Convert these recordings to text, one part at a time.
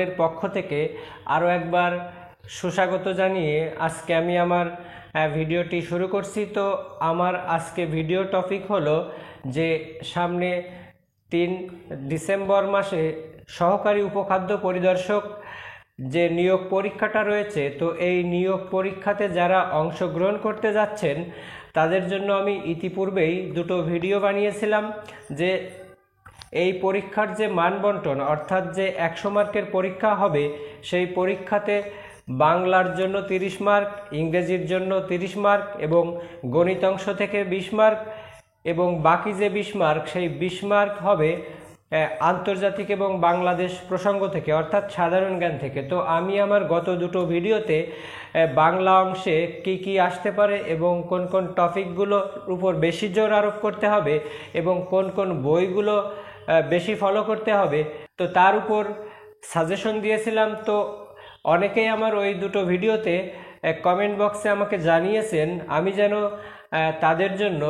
এর পক্ষ থেকে আরও একবার সুস্বাগত জানিয়ে আজকে আমি আমার ভিডিওটি শুরু করছি। তো আমার আজকে ভিডিও টপিক হলো যে সামনে 3 ডিসেম্বর মাসে সহকারী উপখাদ্য পরিদর্শক যে নিয়োগ পরীক্ষাটা রয়েছে, তো এই নিয়োগ পরীক্ষাতে যারা অংশগ্রহণ করতে যাচ্ছেন তাদের জন্য আমি ইতিপূর্বেই দুটো ভিডিও বানিয়েছিলাম যে এই পরীক্ষার যে মানবন্টন, অর্থাৎ যে 100 মার্কের পরীক্ষা হবে, সেই পরীক্ষাতে বাংলার জন্য 30 মার্ক, ইংরেজির জন্য 30 মার্ক এবং গণিত অংশ থেকে 20 মার্ক এবং বাকি যে 20 মার্ক, সেই 20 মার্ক হবে আন্তর্জাতিক এবং বাংলাদেশ প্রসঙ্গ থেকে, অর্থাৎ সাধারণ জ্ঞান থেকে। তো আমি আমার গত দুটো ভিডিওতে বাংলা অংশে কি কি আসতে পারে এবং কোন কোন টপিকগুলোর উপর বেশি জোর আরোপ করতে হবে এবং কোন কোন বইগুলো বেশি ফলো করতে হবে, তো তার উপর সাজেশন দিয়েছিলাম। তো অনেকেই আমার ওই দুটো ভিডিওতে কমেন্ট বক্সে আমাকে জানিয়েছেন আমি যেন তাদের জন্য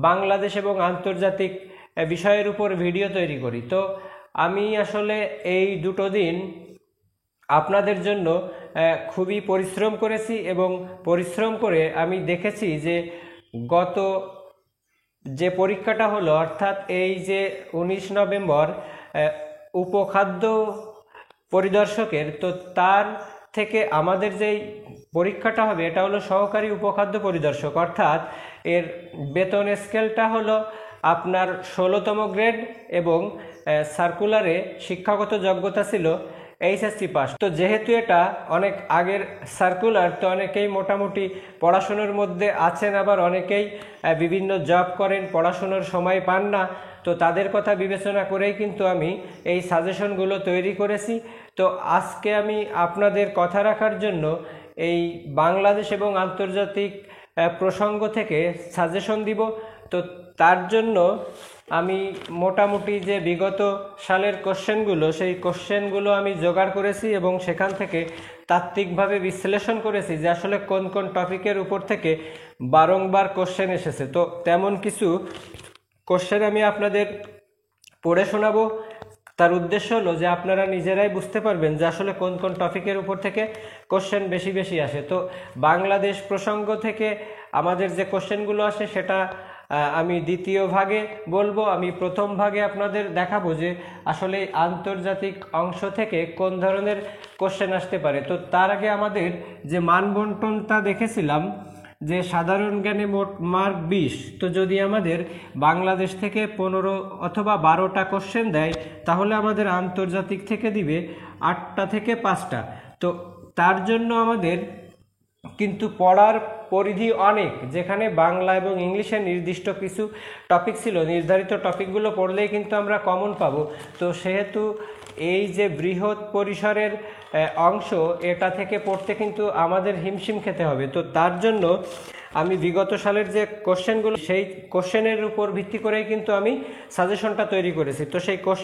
বাংলাদেশ এবং আন্তর্জাতিক বিষয়ের উপর ভিডিও তৈরি করি। তো আমি আসলে এই দুটো দিন আপনাদের জন্য খুবই পরিশ্রম করেছি এবং পরিশ্রম করে আমি দেখেছি যে গত যে পরীক্ষাটা হলো, অর্থাৎ এই যে 19 নভেম্বর উপখাদ্য পরিদর্শকের, তো তার থেকে আমাদের যেই পরীক্ষাটা হবে এটা হলো সহকারী উপখাদ্য পরিদর্শক, অর্থাৎ এর বেতন স্কেলটা হলো আপনার 16তম গ্রেড এবং সার্কুলারে শিক্ষাগত যোগ্যতা ছিল এইচএসসি পাস। তো যেহেতু এটা অনেক আগের সার্কুলার, তো অনেকেই মোটামুটি পড়াশুনোর মধ্যে আছেন, আবার অনেকেই বিভিন্ন জব করেন, পড়াশুনোর সময় পান না। তো তাদের কথা বিবেচনা করেই কিন্তু আমি এই সাজেশনগুলো তৈরি করেছি। তো আজকে আমি আপনাদের কথা রাখার জন্য এই বাংলাদেশ এবং আন্তর্জাতিক প্রসঙ্গ থেকে সাজেশন দিব। তো তার জন্য আমি মোটামুটি যে বিগত সালের কোশ্চেনগুলো, সেই কোশ্চেনগুলো আমি জোগাড় করেছি এবং সেখান থেকে তাত্ত্বিকভাবে বিশ্লেষণ করেছি যে আসলে কোন কোন টপিকের উপর থেকে বারংবার কোশ্চেন এসেছে। তো তেমন কিছু কোশ্চেন আমি আপনাদের পড়ে শোনাবো। তার উদ্দেশ্য হলো যে আপনারা নিজেরাই বুঝতে পারবেন যে আসলে কোন কোন টপিকের উপর থেকে কোশ্চেন বেশি বেশি আসে। তো বাংলাদেশ প্রসঙ্গ থেকে আমাদের যে কোশ্চেনগুলো আসে সেটা আমি দ্বিতীয় ভাগে বলবো। আমি প্রথম ভাগে আপনাদের দেখাবো যে আসলে আন্তর্জাতিক অংশ থেকে কোন ধরনের কোশ্চেন আসতে পারে। তো তার আগে আমাদের যে মানবন্টনটা দেখেছিলাম যে সাধারণ জ্ঞানে মোট মার্ক 20, তো যদি আমাদের বাংলাদেশ থেকে 15 অথবা 12টা কোশ্চেন দেয় তাহলে আমাদের আন্তর্জাতিক থেকে দিবে 8টা থেকে 5টা। তো তার জন্য আমাদের কিন্তু পড়ার পরিধি অনেক, যেখানে বাংলা এবং ইংলিশে নির্দিষ্ট কিছু টপিক ছিল, নির্ধারিত টপিকগুলো পড়লেই কিন্তু আমরা কমন পাবো। তো সেহেতু এই যে বৃহৎ পরিসরের অংশ, এটা থেকে পড়তে কিন্তু আমাদের হিমশিম খেতে হবে। তো তার জন্য আমি বিগত সালের যে কোশ্চেনগুলো, সেই কোশ্চেনের উপর ভিত্তি করেই কিন্তু আমি সাজেশনটা তৈরি করেছি। তো সেই কোশ্চেন